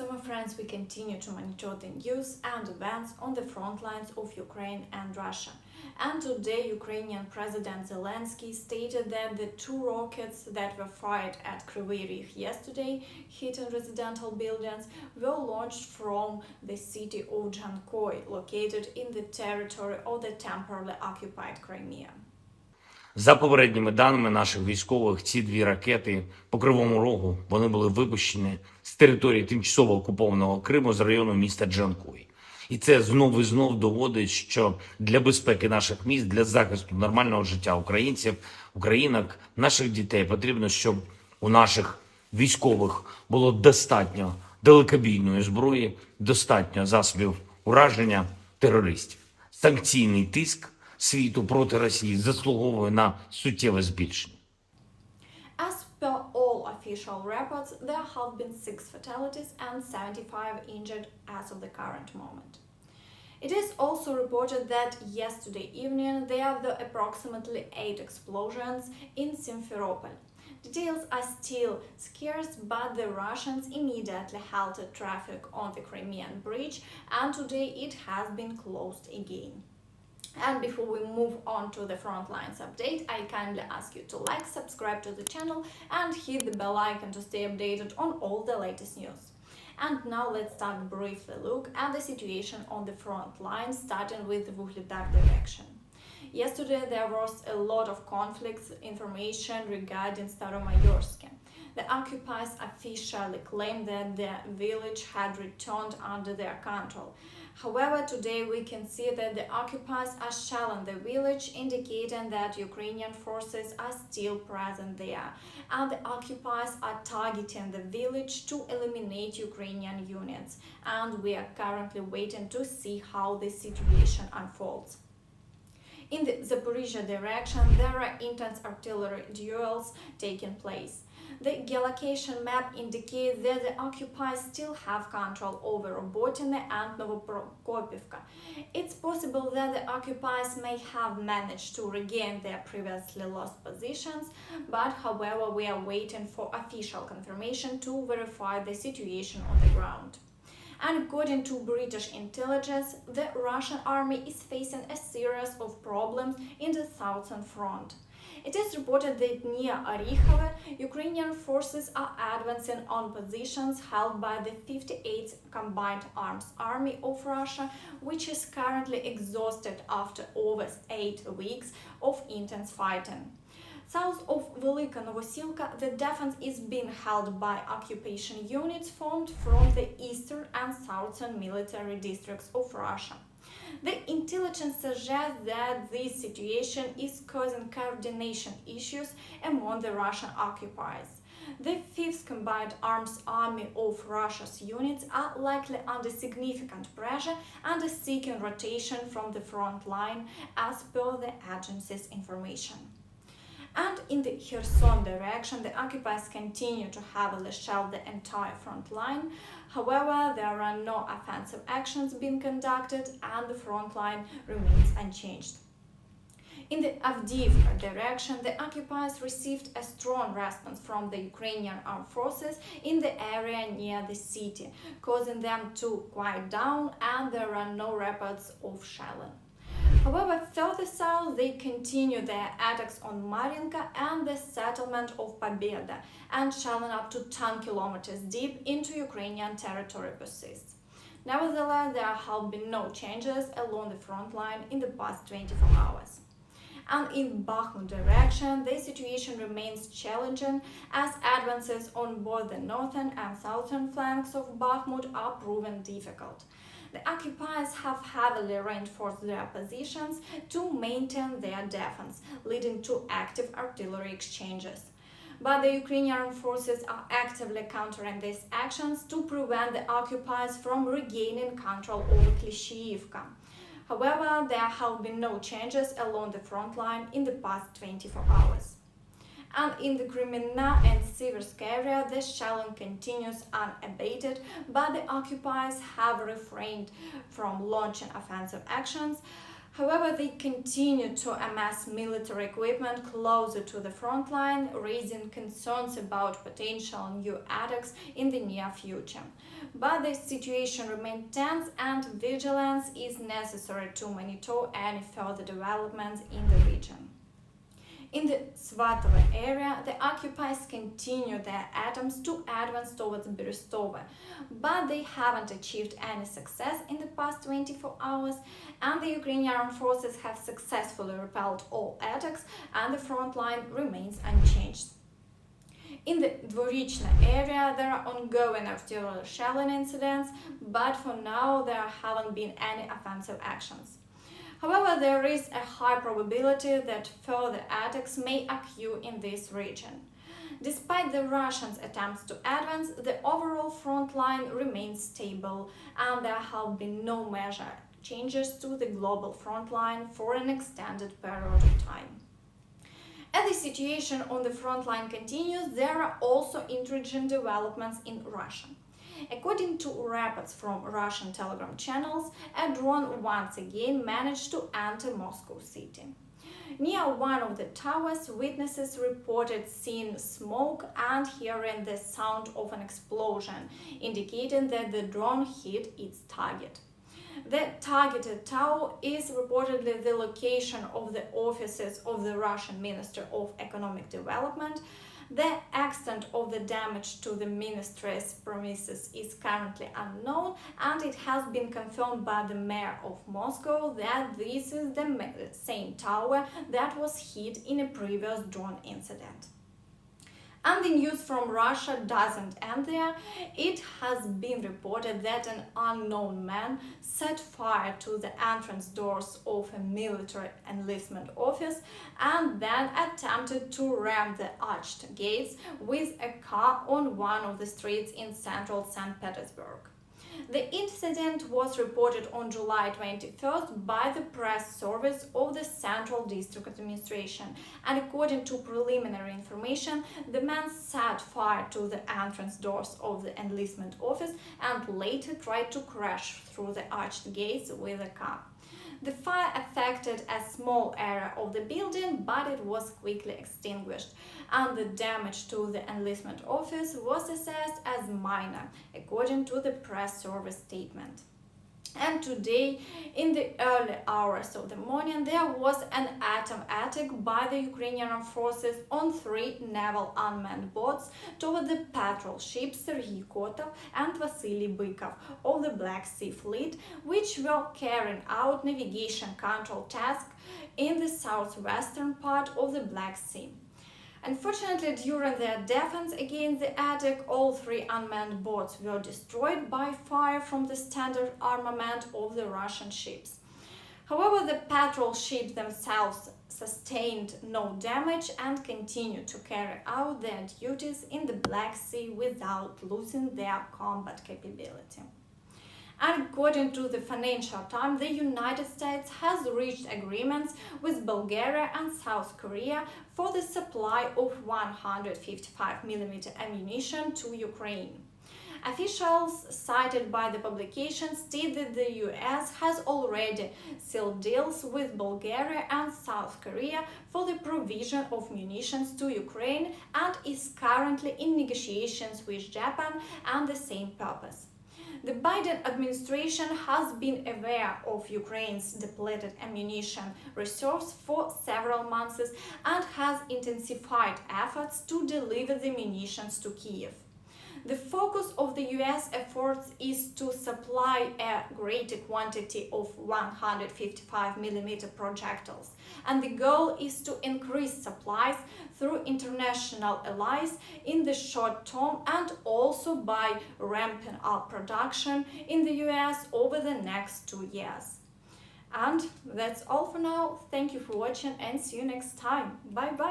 So my friends, we continue to monitor the news and events on the front lines of Ukraine and Russia. And today Ukrainian President Zelensky stated that the two rockets that were fired at Kryvyi Rih yesterday, hitting residential buildings, were launched from the city of Dzhankoi, located in the territory of the temporarily occupied Crimea. За попередніми даними наших військових, ці дві ракети по Кривому Рогу, вони були випущені з території тимчасово окупованого Криму з району міста Джанкой. І це знов і знов доводить, що для безпеки наших міст, для захисту нормального життя українців, українок, наших дітей потрібно, щоб у наших військових було достатньо далекобійної зброї, достатньо засобів ураження терористів. Санкційний тиск світу проти Росії заслуговує на суттєве збільшення. As per all official reports, there have been 6 fatalities and 75 injured as of the current moment. It is also reported that yesterday evening there were approximately 8 explosions in Simferopol. Details are still scarce, but the Russians immediately halted traffic on the Crimean Bridge, and today it has been closed again. And before we move on to the Frontlines update, I kindly ask you to like, subscribe to the channel and hit the bell icon to stay updated on all the latest news. And now let's start briefly look at the situation on the front line, starting with the Vuhledar direction. Yesterday there was a lot of conflicts information regarding Staromayorsk. The occupiers officially claimed that the village had returned under their control. However, today we can see that the occupiers are shelling the village, indicating that Ukrainian forces are still present there, and the occupiers are targeting the village to eliminate Ukrainian units, and we are currently waiting to see how this situation unfolds. In the Zaporizhia direction, there are intense artillery duels taking place. The geolocation map indicates that the occupiers still have control over Robotyne and Novoprokopivka. It's possible that the occupiers may have managed to regain their previously lost positions, but however we are waiting for official confirmation to verify the situation on the ground. And according to British intelligence, the Russian army is facing a series of problems in the southern front. It is reported that near Orikhovo, Ukrainian forces are advancing on positions held by the 58th Combined Arms Army of Russia, which is currently exhausted after over 8 weeks of intense fighting. South of Velika Novosilka, the defense is being held by occupation units formed from the eastern and southern military districts of Russia. The intelligence suggests that this situation is causing coordination issues among the Russian occupiers. The 5th Combined Arms Army of Russia's units are likely under significant pressure and are seeking rotation from the front line as per the agency's information. And in the Kherson direction, the occupiers continue to heavily shell the entire front line. However, there are no offensive actions being conducted and the front line remains unchanged. In the Avdiivka direction, the occupiers received a strong response from the Ukrainian armed forces in the area near the city, causing them to quiet down, and there are no reports of shelling. However, further south, they continue their attacks on Marinka and the settlement of Pobeda, and shelling up to 10 kilometers deep into Ukrainian territory persists. Nevertheless, there have been no changes along the front line in the past 24 hours. And in Bakhmut direction, the situation remains challenging as advances on both the northern and southern flanks of Bakhmut are proven difficult. The occupiers have heavily reinforced their positions to maintain their defense, leading to active artillery exchanges. But the Ukrainian armed forces are actively countering these actions to prevent the occupiers from regaining control over Klishchiivka. However, there have been no changes along the front line in the past 24 hours. And in the Kreminna and Siversk area, the shelling continues unabated, but the occupiers have refrained from launching offensive actions. However, they continue to amass military equipment closer to the front line, raising concerns about potential new attacks in the near future. But the situation remains tense and vigilance is necessary to monitor any further developments in the region. In the Svatove area, the occupiers continue their attempts to advance towards Berestove, but they haven't achieved any success in the past 24 hours, and the Ukrainian armed forces have successfully repelled all attacks, and the front line remains unchanged. In the Dvorichne area, there are ongoing artillery shelling incidents, but for now there haven't been any offensive actions. However, there is a high probability that further attacks may occur in this region. Despite the Russians' attempts to advance, the overall front line remains stable, and there have been no major changes to the global front line for an extended period of time. As the situation on the front line continues, there are also intriguing developments in Russia. According to reports from Russian Telegram channels, a drone once again managed to enter Moscow city. Near one of the towers, witnesses reported seeing smoke and hearing the sound of an explosion, indicating that the drone hit its target. The targeted tower is reportedly the location of the offices of the Russian Ministry of Economic Development. The extent of the damage to the ministry's premises is currently unknown, and it has been confirmed by the mayor of Moscow that this is the same tower that was hit in a previous drone incident. And the news from Russia doesn't end there. It has been reported that an unknown man set fire to the entrance doors of a military enlistment office and then attempted to ram the arched gates with a car on one of the streets in central St. Petersburg. The incident was reported on July 21st by the press service of the Central District Administration, and according to preliminary information, the man set fire to the entrance doors of the enlistment office and later tried to crash through the arched gates with a car. The fire affected a small area of the building, but it was quickly extinguished, and the damage to the enlistment office was assessed as minor, according to the press service statement. And today, in the early hours of the morning, there was an atom attack by the Ukrainian armed forces on 3 naval unmanned boats toward the patrol ships Serhiy Kotov and Vasily Bykov of the Black Sea Fleet, which were carrying out navigation control tasks in the southwestern part of the Black Sea. Unfortunately, during their defense against the attack, all 3 unmanned boats were destroyed by fire from the standard armament of the Russian ships. However, the patrol ships themselves sustained no damage and continued to carry out their duties in the Black Sea without losing their combat capability. And according to the Financial Times, the United States has reached agreements with Bulgaria and South Korea for the supply of 155mm ammunition to Ukraine. Officials cited by the publication state that the US has already sealed deals with Bulgaria and South Korea for the provision of munitions to Ukraine and is currently in negotiations with Japan on the same purpose. The Biden administration has been aware of Ukraine's depleted ammunition reserves for several months and has intensified efforts to deliver the munitions to Kyiv. The focus of the US efforts is to supply a greater quantity of 155mm projectiles, and the goal is to increase supplies through international allies in the short term and also by ramping up production in the US over the next 2 years. And that's all for now. Thank you for watching and see you next time. Bye bye.